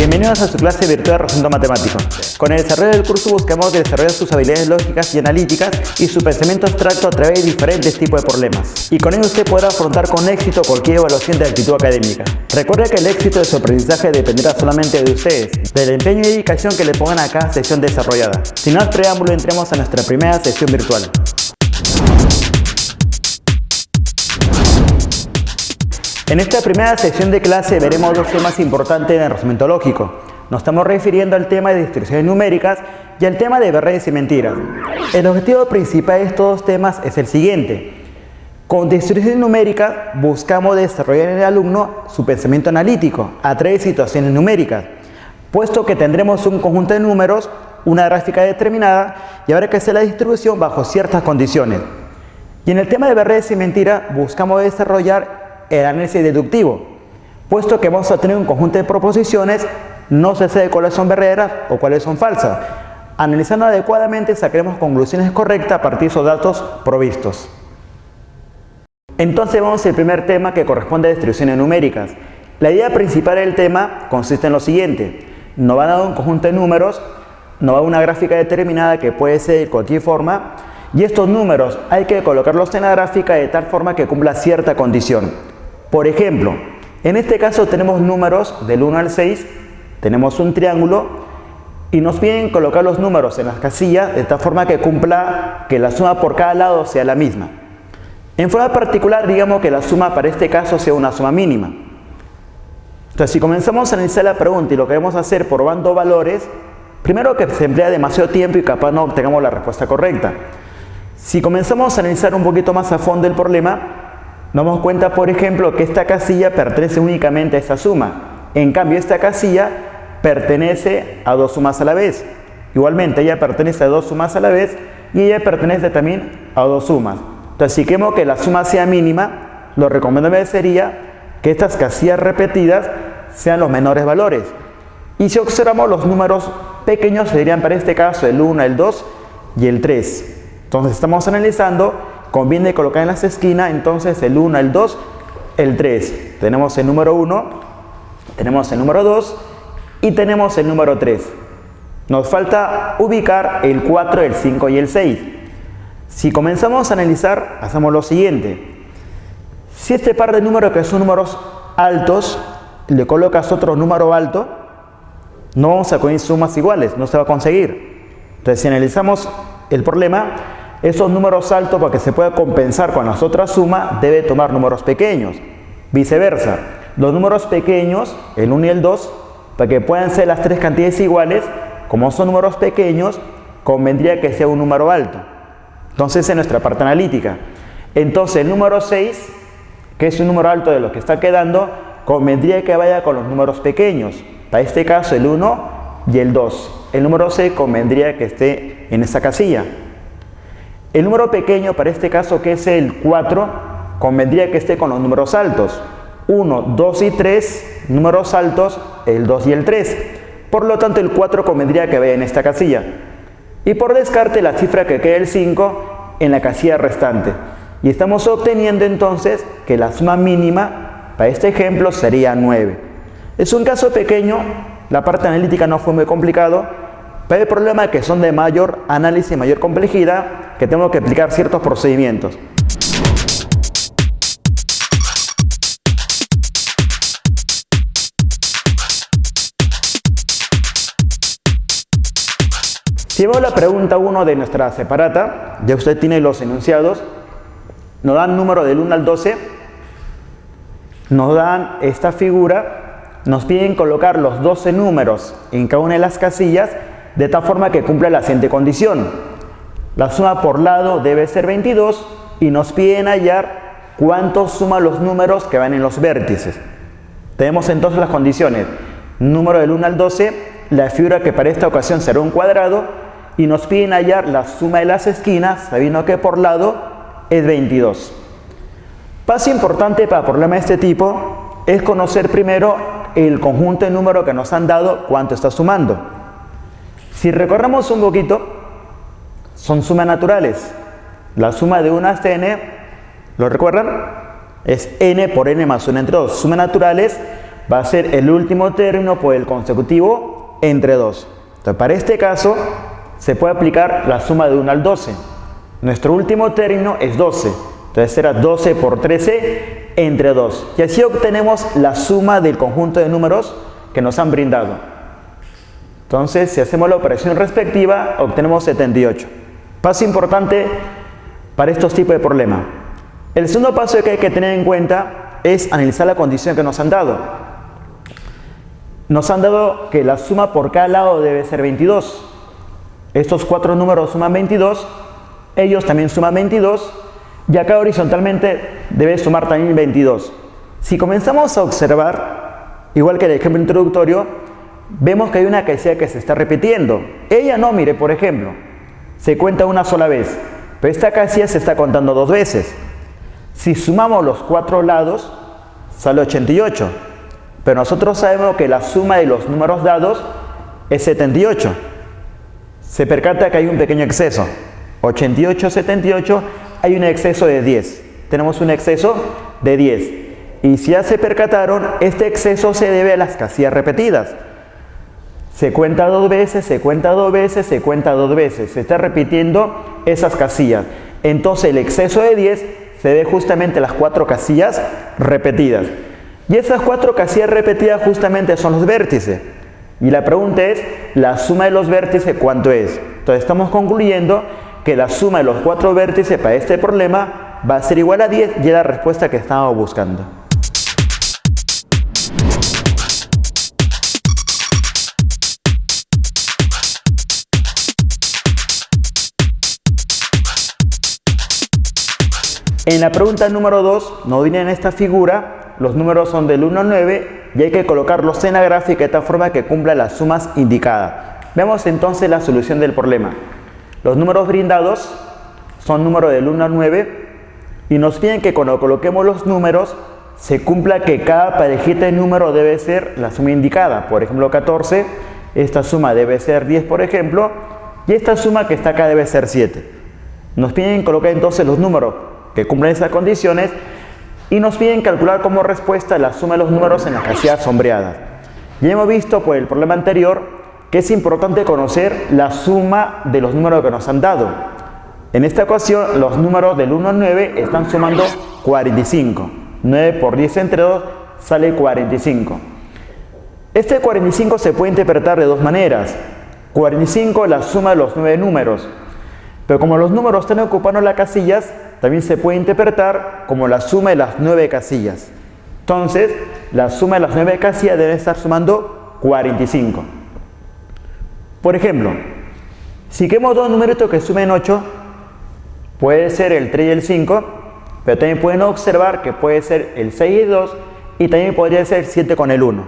Bienvenidos a su clase virtual de razonamiento matemático. Con el desarrollo del curso buscamos desarrollar sus habilidades lógicas y analíticas y su pensamiento abstracto a través de diferentes tipos de problemas. Y con ello usted podrá afrontar con éxito cualquier evaluación de actitud académica. Recuerde que el éxito de su aprendizaje dependerá solamente de ustedes, del empeño y dedicación que le pongan a cada sesión desarrollada. Sin más preámbulo, entremos a nuestra primera sesión virtual. En esta primera sección de clase veremos dos temas importantes en el razonamiento lógico. Nos estamos refiriendo al tema de distribuciones numéricas y al tema de verdades y mentiras. El objetivo principal de estos dos temas es el siguiente. Con distribuciones numéricas buscamos desarrollar en el alumno su pensamiento analítico a través de situaciones numéricas, puesto que tendremos un conjunto de números, una gráfica determinada y habrá que hacer la distribución bajo ciertas condiciones. Y en el tema de verdades y mentiras buscamos desarrollar el análisis deductivo, puesto que vamos a tener un conjunto de proposiciones, no se sabe cuáles son verdaderas o cuáles son falsas. Analizando adecuadamente sacaremos conclusiones correctas a partir de esos datos provistos. Entonces vamos al primer tema que corresponde a distribuciones numéricas. La idea principal del tema consiste en lo siguiente. Nos va a dar un conjunto de números, nos va a dar una gráfica determinada que puede ser de cualquier forma, y estos números hay que colocarlos en la gráfica de tal forma que cumpla cierta condición. Por ejemplo, en este caso tenemos números del 1 al 6, tenemos un triángulo y nos piden colocar los números en las casillas de tal forma que cumpla que la suma por cada lado sea la misma. En forma particular, digamos que la suma para este caso sea una suma mínima. Entonces, si comenzamos a analizar la pregunta y lo queremos hacer probando valores, primero que se emplea demasiado tiempo y capaz no obtengamos la respuesta correcta. Si comenzamos a analizar un poquito más a fondo el problema, nos damos cuenta, por ejemplo, que esta casilla pertenece únicamente a esta suma. En cambio, esta casilla pertenece a dos sumas a la vez. Igualmente, ella pertenece a dos sumas a la vez y ella pertenece también a dos sumas. Entonces, si queremos que la suma sea mínima, lo recomendable sería que estas casillas repetidas sean los menores valores. Y si observamos los números pequeños, serían para este caso el 1, el 2 y el 3. Entonces, estamos analizando. Conviene colocar en las esquinas entonces el 1, el 2, el 3. Tenemos el número 1, tenemos el número 2 y tenemos el número 3. Nos falta ubicar el 4, el 5 y el 6. Si comenzamos a analizar, hacemos lo siguiente. Si este par de números que son números altos, le colocas otro número alto, no vamos a conseguir sumas iguales, no se va a conseguir. Entonces, si analizamos el problema, esos números altos, para que se pueda compensar con las otras sumas, debe tomar números pequeños. Viceversa, los números pequeños, el 1 y el 2, para que puedan ser las tres cantidades iguales, como son números pequeños, convendría que sea un número alto. Entonces, en nuestra parte analítica. Entonces, el número 6, que es un número alto de los que está quedando, convendría que vaya con los números pequeños. Para este caso, el 1 y el 2. El número 6 convendría que esté en esa casilla. El número pequeño, para este caso, que es el 4, convendría que esté con los números altos. 1, 2 y 3, números altos, el 2 y el 3. Por lo tanto, el 4 convendría que vaya en esta casilla. Y por descarte, la cifra que queda, el 5, en la casilla restante. Y estamos obteniendo entonces que la suma mínima, para este ejemplo, sería 9. Es un caso pequeño, la parte analítica no fue muy complicado, pero el problema es que son de mayor análisis y mayor complejidad, que tengo que aplicar ciertos procedimientos. Si vemos la pregunta 1 de nuestra separata, ya usted tiene los enunciados, nos dan número del 1 al 12, nos dan esta figura, nos piden colocar los 12 números en cada una de las casillas, de tal forma que cumpla la siguiente condición. La suma por lado debe ser 22 y nos piden hallar cuánto suman los números que van en los vértices. Tenemos entonces las condiciones. Número del 1 al 12, la figura que para esta ocasión será un cuadrado y nos piden hallar la suma de las esquinas, sabiendo que por lado es 22. Paso importante para problemas de este tipo es conocer primero el conjunto de números que nos han dado, cuánto está sumando. Si recorremos un poquito, son sumas naturales. La suma de 1 hasta n, ¿lo recuerdan? Es n por n más 1 entre 2. Sumas naturales va a ser el último término por el consecutivo entre 2. Entonces, para este caso, se puede aplicar la suma de 1 al 12. Nuestro último término es 12. Entonces será 12 por 13 entre 2. Y así obtenemos la suma del conjunto de números que nos han brindado. Entonces, si hacemos la operación respectiva, obtenemos 78. Paso importante para estos tipos de problemas. El segundo paso que hay que tener en cuenta es analizar la condición que nos han dado. Nos han dado que la suma por cada lado debe ser 22. Estos 4 números suman 22, ellos también suman 22, y acá horizontalmente debe sumar también 22. Si comenzamos a observar, igual que el ejemplo introductorio, vemos que hay una casilla que se está repitiendo. Ella no, mire, por ejemplo, se cuenta una sola vez, pero esta casilla se está contando 2 veces. Si sumamos los 4 lados, sale 88, pero nosotros sabemos que la suma de los números dados es 78. Se percata que hay un pequeño exceso. 88, 78, hay un exceso de 10. Tenemos un exceso de 10. Y si ya se percataron, este exceso se debe a las casillas repetidas. Se cuenta 2 veces, se cuenta 2 veces, se cuenta 2 veces. Se está repitiendo esas casillas. Entonces el exceso de 10 se debe justamente a las 4 casillas repetidas. Y esas 4 casillas repetidas justamente son los vértices. Y la pregunta es, ¿la suma de los vértices cuánto es? Entonces estamos concluyendo que la suma de los 4 vértices para este problema va a ser igual a 10 y es la respuesta que estábamos buscando. En la pregunta número 2 nos viene en esta figura, los números son del 1 al 9 y hay que colocarlos en la gráfica de tal forma que cumpla las sumas indicadas. Veamos entonces la solución del problema. Los números brindados son números del 1 al 9 y nos piden que cuando coloquemos los números se cumpla que cada parejita de número debe ser la suma indicada. Por ejemplo, 14, esta suma debe ser 10, por ejemplo, y esta suma que está acá debe ser 7. Nos piden colocar entonces los números que cumplen esas condiciones y nos piden calcular como respuesta la suma de los números en las casillas sombreadas. Ya hemos visto por el problema anterior que es importante conocer la suma de los números que nos han dado. En esta ocasión los números del 1 al 9 están sumando 45. 9 por 10 entre 2 sale 45. Este 45 se puede interpretar de dos maneras. 45 es la suma de los 9 números. Pero como los números están ocupando las casillas, también se puede interpretar como la suma de las 9 casillas. Entonces, la suma de las 9 casillas debe estar sumando 45. Por ejemplo, si queremos dos numeritos que sumen 8, puede ser el 3 y el 5, pero también pueden observar que puede ser el 6 y el 2, y también podría ser el 7 con el 1.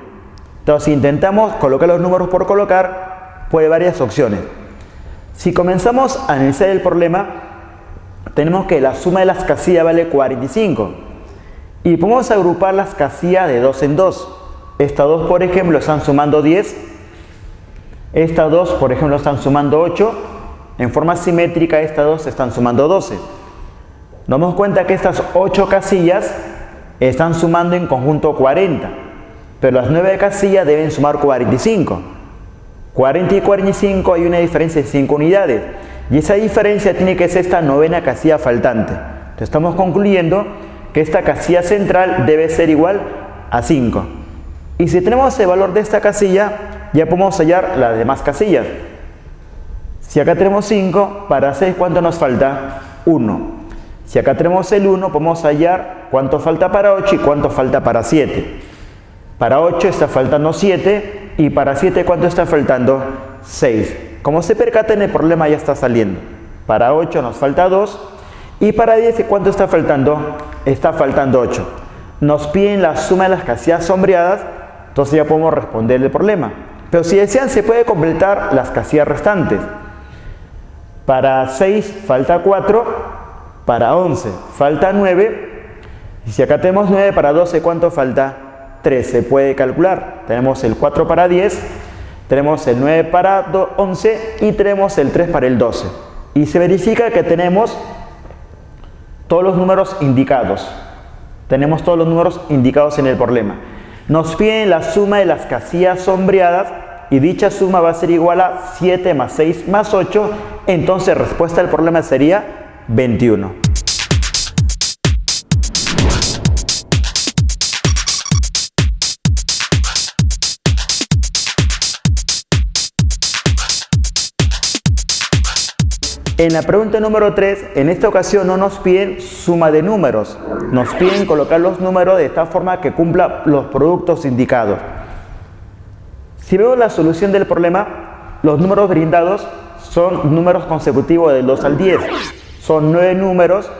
Entonces, si intentamos colocar los números por colocar, puede haber varias opciones. Si comenzamos a analizar el problema, tenemos que la suma de las casillas vale 45. Y podemos agrupar las casillas de 2 en 2. Estas 2, por ejemplo, están sumando 10. Estas 2, por ejemplo, están sumando 8. En forma simétrica, estas 2 están sumando 12. Nos damos cuenta que estas 8 casillas están sumando en conjunto 40. Pero las 9 casillas deben sumar 45. 40 y 45 hay una diferencia de 5 unidades. Y esa diferencia tiene que ser esta novena casilla faltante. Entonces estamos concluyendo que esta casilla central debe ser igual a 5. Y si tenemos el valor de esta casilla, ya podemos hallar las demás casillas. Si acá tenemos 5, para 6, ¿cuánto nos falta? 1. Si acá tenemos el 1, podemos hallar cuánto falta para 8 y cuánto falta para 7. Para 8 está faltando 7. Y para 7, ¿cuánto está faltando? 6. Como se percatan, el problema ya está saliendo. Para 8 nos falta 2. Y para 10, ¿cuánto está faltando? Está faltando 8. Nos piden la suma de las casillas sombreadas, entonces ya podemos responder el problema. Pero si desean, se puede completar las casillas restantes. Para 6 falta 4. Para 11 falta 9. Y si acá tenemos 9, para 12, ¿cuánto falta? 3. Se puede calcular. Tenemos el 4 para 10, tenemos el 9 para 11 y tenemos el 3 para el 12. Y se verifica que tenemos todos los números indicados. Tenemos todos los números indicados en el problema. Nos piden la suma de las casillas sombreadas y dicha suma va a ser igual a 7 más 6 más 8. Entonces, respuesta del problema sería 21. En la pregunta número 3, en esta ocasión no nos piden suma de números, nos piden colocar los números de tal forma que cumpla los productos indicados. Si vemos la solución del problema, los números brindados son números consecutivos del 2 al 10. Son 9 números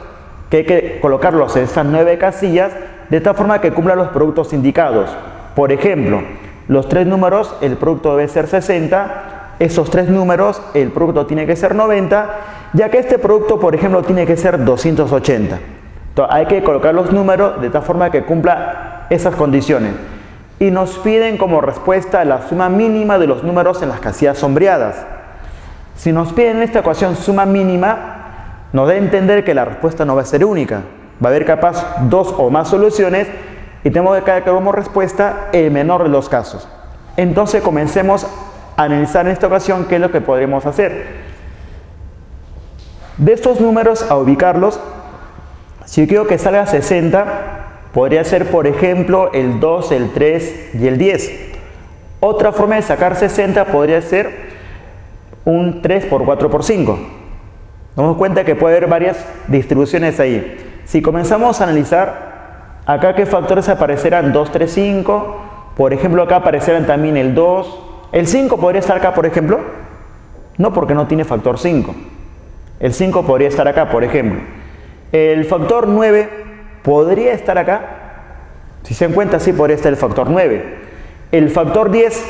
que hay que colocarlos en estas 9 casillas de tal forma que cumplan los productos indicados. Por ejemplo, los 3 números, el producto debe ser 60. Esos 3 números, el producto tiene que ser 90, ya que este producto, por ejemplo, tiene que ser 280. Entonces, hay que colocar los números de tal forma que cumpla esas condiciones. Y nos piden como respuesta la suma mínima de los números en las casillas sombreadas. Si nos piden en esta ecuación suma mínima, nos da a entender que la respuesta no va a ser única. Va a haber capaz 2 o más soluciones y tenemos que colocar como respuesta el menor de los casos. Entonces, comencemos analizar en esta ocasión qué es lo que podremos hacer. De estos números a ubicarlos, si yo quiero que salga 60, podría ser por ejemplo el 2, el 3 y el 10. Otra forma de sacar 60 podría ser un 3 por 4 por 5. Nos damos cuenta que puede haber varias distribuciones ahí. Si comenzamos a analizar, acá qué factores aparecerán: 2, 3, 5. Por ejemplo, acá aparecerán también el 2. ¿El 5 podría estar acá, por ejemplo? No, porque no tiene factor 5. El 5 podría estar acá, por ejemplo. El factor 9 podría estar acá. Si se dan cuenta, sí podría estar el factor 9. El factor 10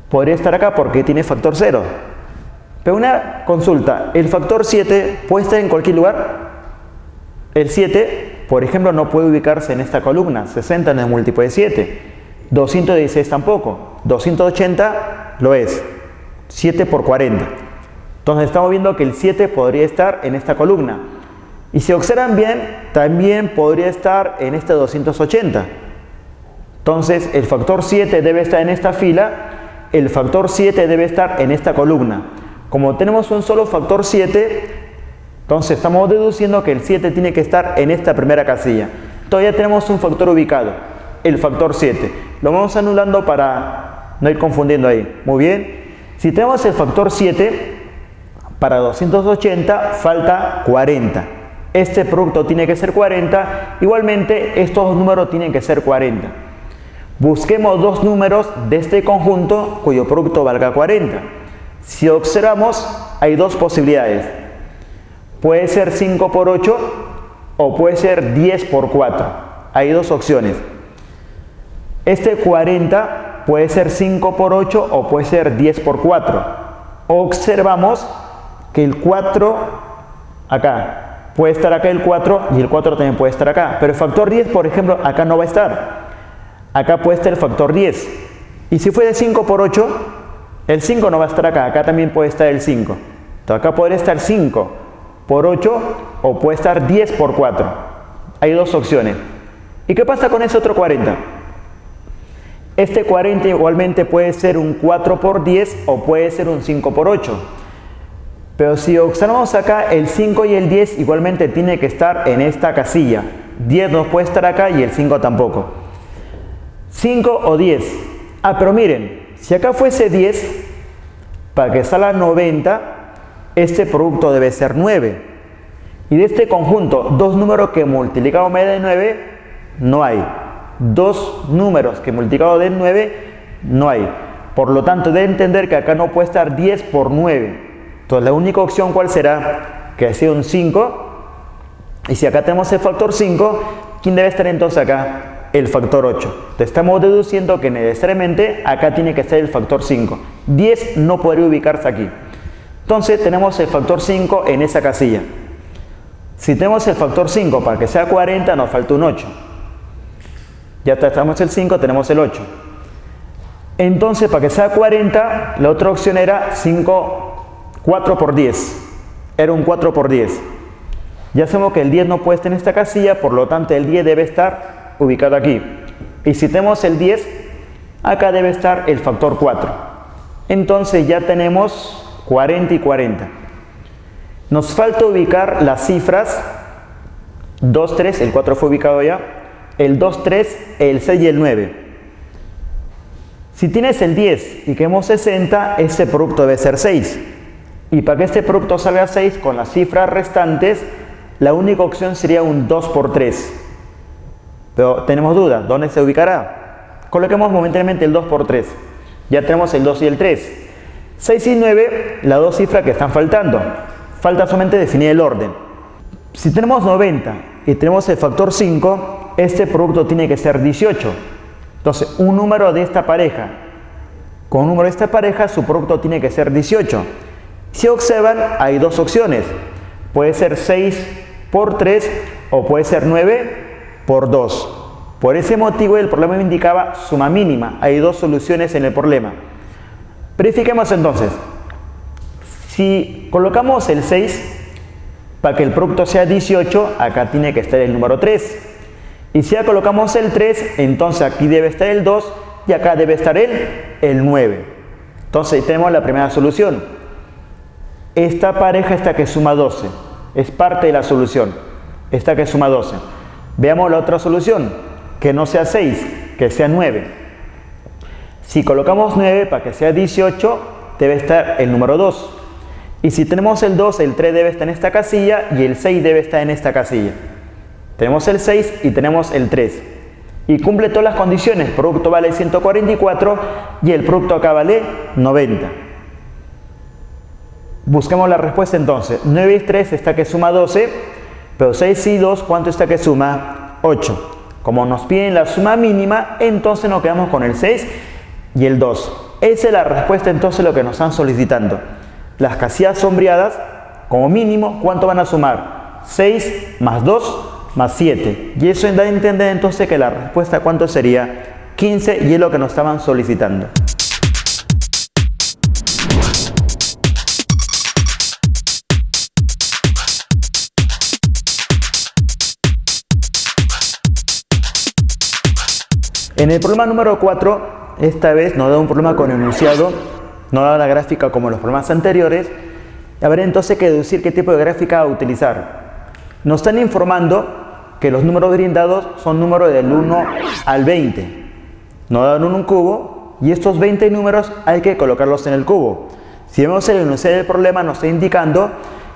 podría estar acá porque tiene factor 0. Pero una consulta, ¿el factor 7 puede estar en cualquier lugar? El 7, por ejemplo, no puede ubicarse en esta columna. 60 no es múltiplo de 7. 216 tampoco. 280 lo es. 7 por 40. Entonces estamos viendo que el 7 podría estar en esta columna. Y si observan bien, también podría estar en este 280. Entonces el factor 7 debe estar en esta fila. El factor 7 debe estar en esta columna. Como tenemos un solo factor 7, entonces estamos deduciendo que el 7 tiene que estar en esta primera casilla. Todavía tenemos un factor ubicado, el factor 7. Lo vamos anulando para no ir confundiendo ahí. Muy bien. Si tenemos el factor 7, para 280 falta 40. Este producto tiene que ser 40. Igualmente, estos dos números tienen que ser 40. Busquemos dos números de este conjunto cuyo producto valga 40. Si observamos, hay dos posibilidades. Puede ser 5 por 8 o puede ser 10 por 4. Hay dos opciones. Este 40 puede ser 5 por 8 o puede ser 10 por 4. Observamos que el 4 acá, puede estar acá el 4 y el 4 también puede estar acá. Pero el factor 10, por ejemplo, acá no va a estar. Acá puede estar el factor 10. Y si fuera 5 por 8, el 5 no va a estar acá. Acá también puede estar el 5. Entonces acá podría estar 5 por 8 o puede estar 10 por 4. Hay dos opciones. ¿Y qué pasa con ese otro 40? Este 40 igualmente puede ser un 4 por 10 o puede ser un 5 por 8. Pero si observamos acá, el 5 y el 10 igualmente tiene que estar en esta casilla. 10 no puede estar acá y el 5 tampoco. 5 o 10. Ah, pero miren, si acá fuese 10, para que salga 90, este producto debe ser 9. Y de este conjunto, dos números que multiplicados me den 9, no hay. Dos números que multiplicados den 9, no hay. Por lo tanto, debe entender que acá no puede estar 10 por 9. Entonces, la única opción, ¿cuál será? Que sea un 5. Y si acá tenemos el factor 5, ¿quién debe estar entonces acá? El factor 8. Entonces, estamos deduciendo que necesariamente acá tiene que estar el factor 5. 10 no podría ubicarse aquí. Entonces, tenemos el factor 5 en esa casilla. Si tenemos el factor 5 para que sea 40, nos falta un 8. Ya tenemos el 5, tenemos el 8. Entonces, para que sea 40, la otra opción era 4 por 10. Era un 4 por 10. Ya sabemos que el 10 no puede estar en esta casilla, por lo tanto el 10 debe estar ubicado aquí. Y si tenemos el 10, acá debe estar el factor 4. Entonces ya tenemos 40 y 40. Nos falta ubicar las cifras 2, 3, el 4 fue ubicado ya, el 2, 3, el 6 y el 9. Si tienes el 10 y queremos 60, este producto debe ser 6. Y para que este producto salga 6 con las cifras restantes, la única opción sería un 2 por 3. Pero tenemos dudas, ¿dónde se ubicará? Coloquemos momentáneamente el 2 por 3. Ya tenemos el 2 y el 3. 6 y 9, las dos cifras que están faltando. Falta solamente definir el orden. Si tenemos 90 y tenemos el factor 5, este producto tiene que ser 18. Entonces, un número de esta pareja con un número de esta pareja, su producto tiene que ser 18. Si observan, hay dos opciones. Puede ser 6 por 3 o puede ser 9 por 2. Por ese motivo el problema me indicaba suma mínima. Hay dos soluciones en el problema. Verifiquemos entonces. Si colocamos el 6, para que el producto sea 18, acá tiene que estar el número 3. Y si ya colocamos el 3, entonces aquí debe estar el 2 y acá debe estar el 9. Entonces tenemos la primera solución. Esta pareja, esta que suma 12, es parte de la solución. Esta que suma 12. Veamos la otra solución, que no sea 6, que sea 9. Si colocamos 9 para que sea 18, debe estar el número 2. Y si tenemos el 2, el 3 debe estar en esta casilla y el 6 debe estar en esta casilla. Tenemos el 6 y tenemos el 3. Y cumple todas las condiciones. El producto vale 144 y el producto acá vale 90. Busquemos la respuesta entonces. 9 y 3 está que suma 12, pero 6 y 2, ¿cuánto está que suma? 8. Como nos piden la suma mínima, entonces nos quedamos con el 6 y el 2. Esa es la respuesta entonces lo que nos están solicitando. Las casillas sombreadas, como mínimo, ¿cuánto van a sumar? 6 más 2 más 7. Y eso da a entender entonces que la respuesta ¿cuánto sería? 15, y es lo que nos estaban solicitando. En el problema número 4, esta vez nos da un problema con enunciado, no da la gráfica como los problemas anteriores. Habrá entonces que deducir qué tipo de gráfica utilizar. Nos están informando que los números brindados son números del 1 al 20. Nos dan un cubo y estos 20 números hay que colocarlos en el cubo. Si vemos el enunciado del problema, nos está indicando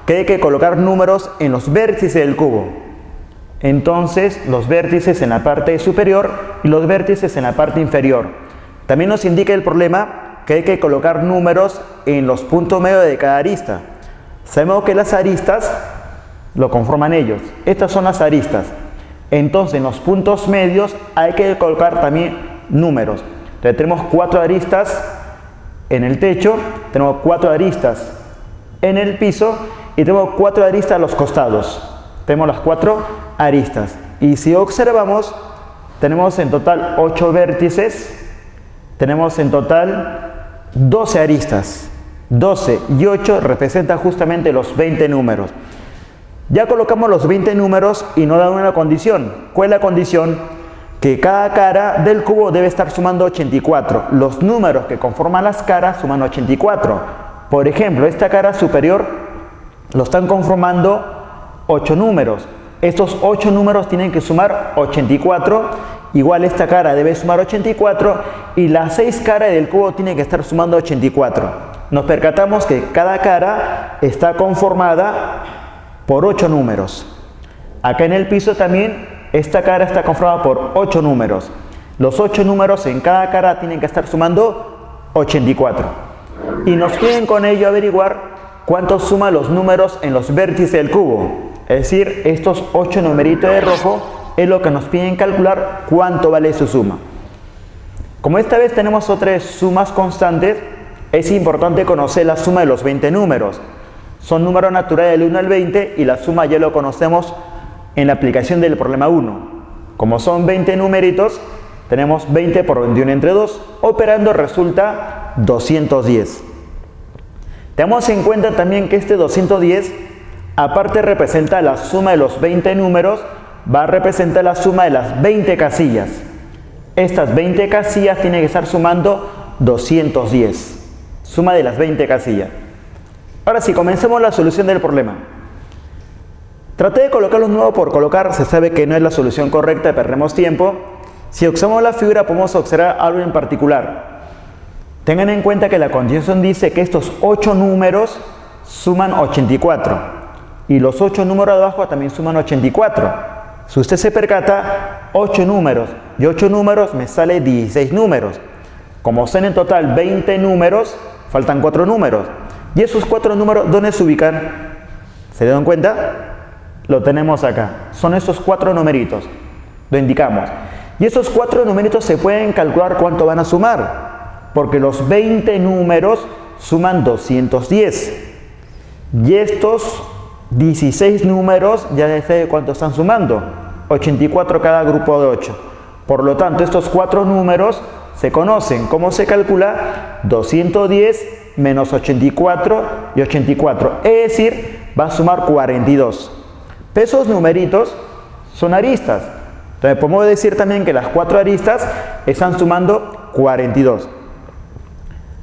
que hay que colocar números en los vértices del cubo. Entonces, los vértices en la parte superior y los vértices en la parte inferior. También nos indica el problema que hay que colocar números en los puntos medios de cada arista. Sabemos que las aristas lo conforman ellos. Estas son las aristas. Entonces, en los puntos medios hay que colocar también números. Entonces, tenemos 4 aristas en el techo, tenemos 4 aristas en el piso y tenemos 4 aristas a los costados. Tenemos las 4 aristas. Y si observamos, tenemos en total 8 vértices, tenemos en total 12 aristas. 12 y 8 representan justamente los 20 números. Ya colocamos los 20 números y nos dan una condición. ¿Cuál es la condición? Que cada cara del cubo debe estar sumando 84. Los números que conforman las caras suman 84. Por ejemplo, esta cara superior lo están conformando 8 números. Estos 8 números tienen que sumar 84. Igual esta cara debe sumar 84 y las 6 caras del cubo tienen que estar sumando 84. Nos percatamos que cada cara está conformada por 8 números. Acá en el piso también esta cara está conformada por 8 números. Los 8 números en cada cara tienen que estar sumando 84. Y nos piden con ello averiguar cuánto suman los números en los vértices del cubo. Es decir, estos 8 numeritos de rojo es lo que nos piden calcular cuánto vale su suma. Como esta vez tenemos otras sumas constantes, es importante conocer la suma de los 20 números. Son números naturales del 1 al 20 y la suma ya lo conocemos en la aplicación del problema 1. Como son 20 numeritos, tenemos 20 por 21 entre 2, operando resulta 210. Tenemos en cuenta también que este 210, aparte representa la suma de los 20 números, va a representar la suma de las 20 casillas. Estas 20 casillas tienen que estar sumando 210. Suma de las 20 casillas. Ahora sí, comencemos la solución del problema. Traté de colocar los nuevos por colocar, se sabe que no es la solución correcta, perdemos tiempo. Si observamos la figura podemos observar algo en particular. Tengan en cuenta que la condición dice que estos 8 números suman 84 y los 8 números de abajo también suman 84. Si usted se percata, 8 números y 8 números me sale 16 números. Como son en total 20 números, faltan 4 números. ¿Y esos 4 números dónde se ubican? ¿Se dieron cuenta? Lo tenemos acá. Son estos 4 numeritos. Lo indicamos. Y esos 4 numeritos se pueden calcular cuánto van a sumar. Porque los 20 números suman 210. Y estos 16 números ya sé cuánto están sumando. 84 cada grupo de 8. Por lo tanto, estos 4 números se conocen. ¿Cómo se calcula? 210 menos 84 y 84. Es decir, va a sumar 42. Esos numeritos son aristas. Entonces podemos decir también que las 4 aristas están sumando 42.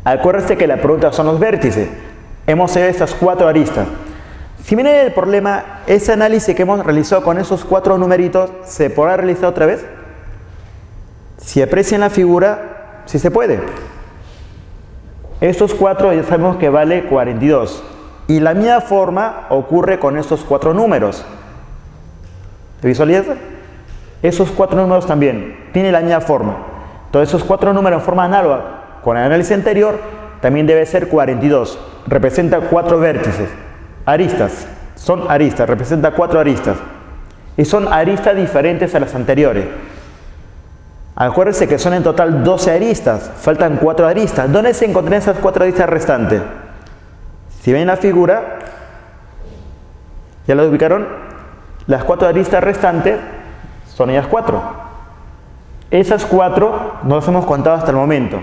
Acuérdense que la pregunta son los vértices. Hemos hecho estas 4 aristas. Si miren el problema, ese análisis que hemos realizado con esos 4 numeritos, ¿se podrá realizar otra vez? Si aprecian la figura, sí se puede. Estos 4 ya sabemos que vale 42. Y la misma forma ocurre con estos 4 números. ¿Se visualiza? Esos 4 números también tienen la misma forma. Entonces esos 4 números en forma análoga con el análisis anterior también debe ser 42. Representa 4 vértices. Aristas. Son aristas. Representa 4 aristas. Y son aristas diferentes a las anteriores. Acuérdense que son en total 12 aristas. Faltan 4 aristas. ¿Dónde se encuentran esas 4 aristas restantes? Si ven la figura, ¿ya la ubicaron? Las 4 aristas restantes son ellas 4. Esas 4 no las hemos contado hasta el momento.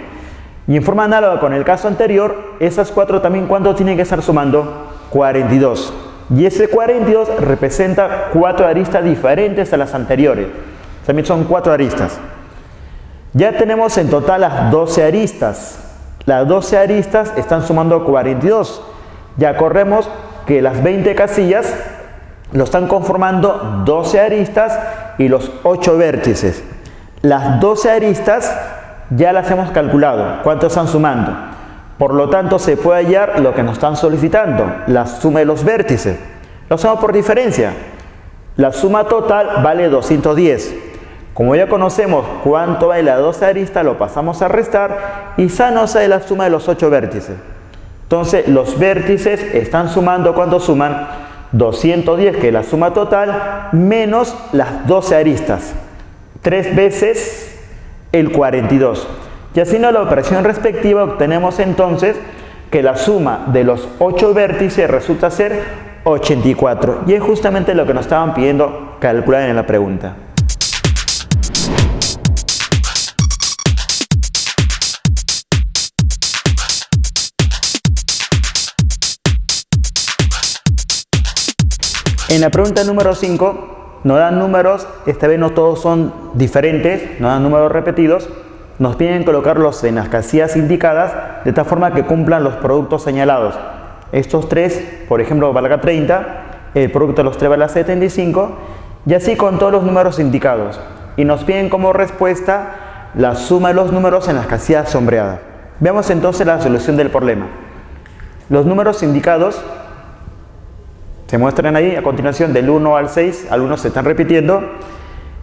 Y en forma análoga con el caso anterior, esas 4 también, ¿cuánto tienen que estar sumando? 42. Y ese 42 representa 4 aristas diferentes a las anteriores. También son 4 aristas. Ya tenemos en total las 12 aristas. Las 12 aristas están sumando 42. Ya corremos que las 20 casillas lo están conformando 12 aristas y los 8 vértices. Las 12 aristas ya las hemos calculado. ¿Cuánto están sumando? Por lo tanto, se puede hallar lo que nos están solicitando, la suma de los vértices. Lo hacemos por diferencia. La suma total vale 210. Como ya conocemos cuánto vale la 12 aristas, lo pasamos a restar y ya nos sale la suma de los 8 vértices. Entonces, los vértices están sumando, ¿cuánto suman? 210, que es la suma total, menos las 12 aristas. 3 veces el 42. Y haciendo la operación respectiva, obtenemos entonces que la suma de los 8 vértices resulta ser 84. Y es justamente lo que nos estaban pidiendo calcular en la pregunta. En la pregunta número 5 nos dan números, esta vez no todos son diferentes, nos dan números repetidos, nos piden colocarlos en las casillas indicadas de tal forma que cumplan los productos señalados. Estos 3, por ejemplo, valga 30, el producto de los 3 valga 75, y así con todos los números indicados. Y nos piden como respuesta la suma de los números en las casillas sombreadas. Veamos entonces la solución del problema. Los números indicados se muestran ahí a continuación del 1 al 6, algunos se están repitiendo,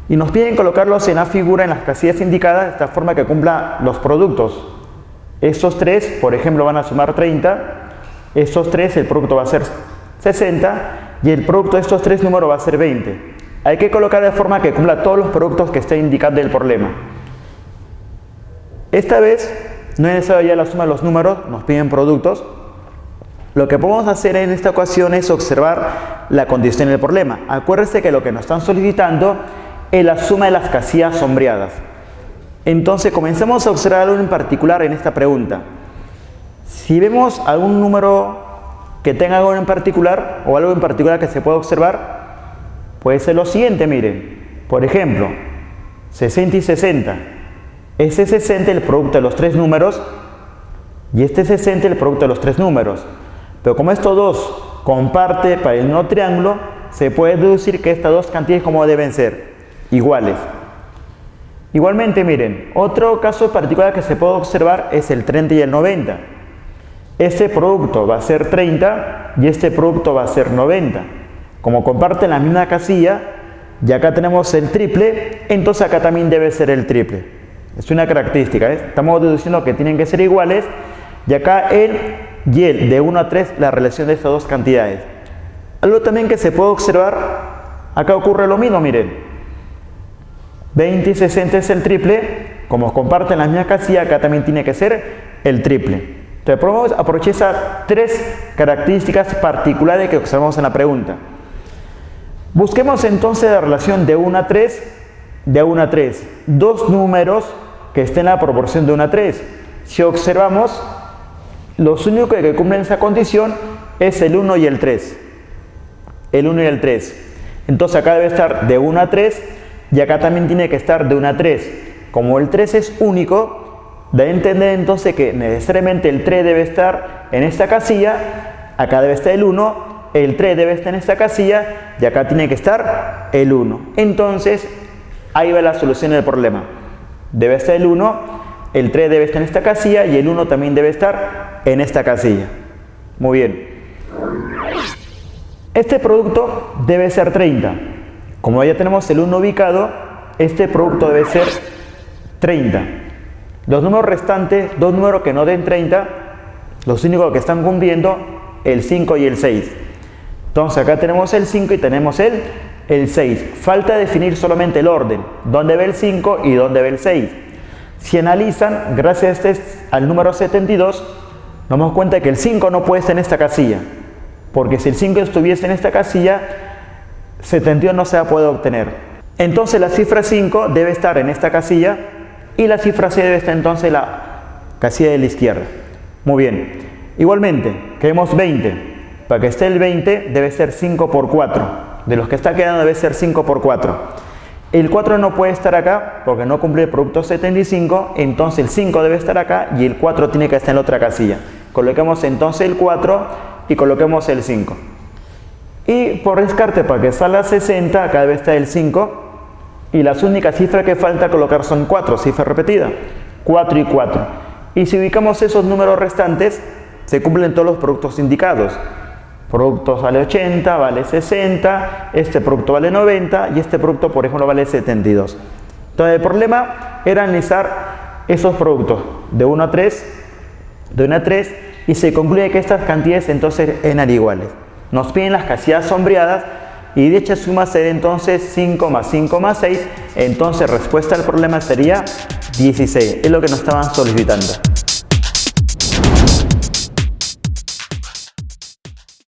y nos piden colocarlos en la figura en las casillas indicadas de esta forma que cumpla los productos. Estos 3, por ejemplo, van a sumar 30, estos 3 el producto va a ser 60 y el producto de estos 3 números va a ser 20. Hay que colocar de forma que cumpla todos los productos que estén indicando el problema. Esta vez no es necesario ya la suma de los números, nos piden productos. Lo que podemos hacer en esta ocasión es observar la condición del problema. Acuérdense que lo que nos están solicitando es la suma de las casillas sombreadas. Entonces comencemos a observar algo en particular en esta pregunta. Si vemos algún número que tenga algo en particular o algo en particular que se pueda observar, puede ser lo siguiente, miren. Por ejemplo, 60 y 60. Este 60 el producto de los tres números y este 60 el producto de los tres números. Pero como estos dos comparten para el mismo triángulo, se puede deducir que estas dos cantidades como deben ser iguales. Igualmente, miren, otro caso particular que se puede observar es el 30 y el 90. Este producto va a ser 30 y este producto va a ser 90. Como comparten la misma casilla, y acá tenemos el triple, entonces acá también debe ser el triple. Es una característica, ¿eh? Estamos deduciendo que tienen que ser iguales, y acá el y el de 1 a 3, la relación de estas dos cantidades. Algo también que se puede observar, acá ocurre lo mismo, miren. 20 y 60 es el triple, como comparten la misma casilla, acá también tiene que ser el triple. Entonces podemos aprovechar esas tres características particulares que observamos en la pregunta. Busquemos entonces la relación de 1 a 3, de 1 a 3. Dos números que estén en la proporción de 1 a 3. Si observamos, los únicos que cumplen esa condición es el 1 y el 3. El 1 y el 3. Entonces acá debe estar de 1 a 3 y acá también tiene que estar de 1 a 3. Como el 3 es único, debe entender entonces que necesariamente el 3 debe estar en esta casilla, acá debe estar el 1, el 3 debe estar en esta casilla y acá tiene que estar el 1. Entonces, ahí va la solución del problema. Debe estar el 1, el 3 debe estar en esta casilla y el 1 también debe estar en esta casilla. Muy bien. Este producto debe ser 30. Como ya tenemos el 1 ubicado, este producto debe ser 30. Los números restantes, dos números que no den 30, los únicos que están cumpliendo, el 5 y el 6. Entonces acá tenemos el 5 y tenemos el 6. Falta definir solamente el orden, dónde ve el 5 y dónde ve el 6. Si analizan, gracias al número 72, nos damos cuenta que el 5 no puede estar en esta casilla, porque si el 5 estuviese en esta casilla, 72 no se va a poder obtener. Entonces la cifra 5 debe estar en esta casilla y la cifra 6 debe estar entonces en la casilla de la izquierda. Muy bien. Igualmente, queremos 20. Para que esté el 20 debe ser 5 por 4. De los que está quedando debe ser 5 por 4. El 4 no puede estar acá porque no cumple el producto 75, entonces el 5 debe estar acá y el 4 tiene que estar en la otra casilla. Coloquemos entonces el 4 y coloquemos el 5. Y por descarte, para que salga 60, acá debe estar el 5. Y las únicas cifras que falta colocar son 4, cifra repetida. 4 y 4. Y si ubicamos esos números restantes, se cumplen todos los productos indicados. Productos vale 80, vale 60, este producto vale 90 y este producto, por ejemplo, vale 72. Entonces el problema era analizar esos productos de 1 a 3, y se concluye que estas cantidades entonces eran iguales. Nos piden las casillas sombreadas y dicha suma sería entonces 5 más 5 más 6, entonces respuesta al problema sería 16, es lo que nos estaban solicitando.